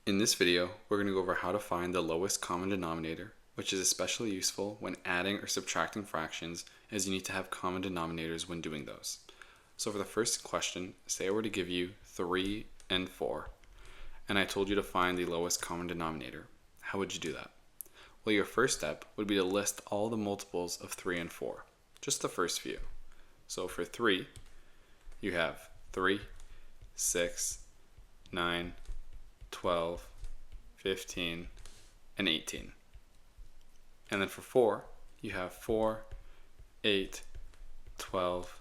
In this video, we're going to go over how to find the lowest common denominator, which is especially useful when adding or subtracting fractions, as you need to have common denominators when doing those. So for the first question, say I were to give you 3 and 4, and I told you to find the lowest common denominator. How would you do that? Well, your first step would be to list all the multiples of 3 and 4, just the first few. So for 3, you have 3, 6, 9, 12, 15, and 18. And then for 4, you have 4, 8, 12,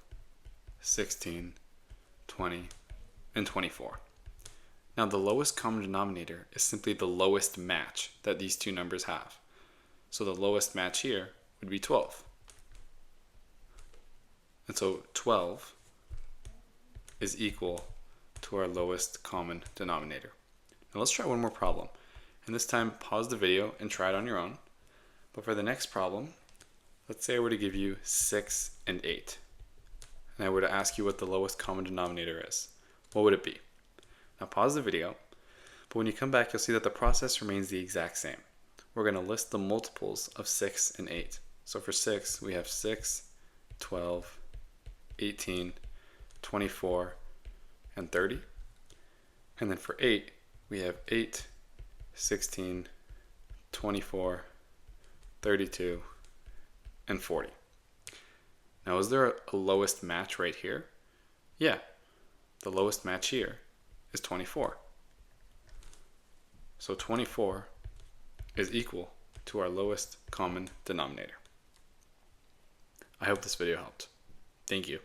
16, 20, and 24. Now the lowest common denominator is simply the lowest match that these two numbers have. So the lowest match here would be 12. And so 12 is equal to our lowest common denominator. Now let's try one more problem. And this time pause the video and try it on your own. But for the next problem, let's say I were to give you 6 and 8. And I were to ask you what the lowest common denominator is. What would it be? Now pause the video, but when you come back you'll see that the process remains the exact same. We're going to list the multiples of 6 and 8. So for 6, we have 6, 12, 18, 24, and 30. And then for 8, we have 8, 16, 24, 32, and 40. Now is there a lowest match right here? Yeah, the lowest match here is 24. So 24 is equal to our lowest common denominator. I hope this video helped. Thank you.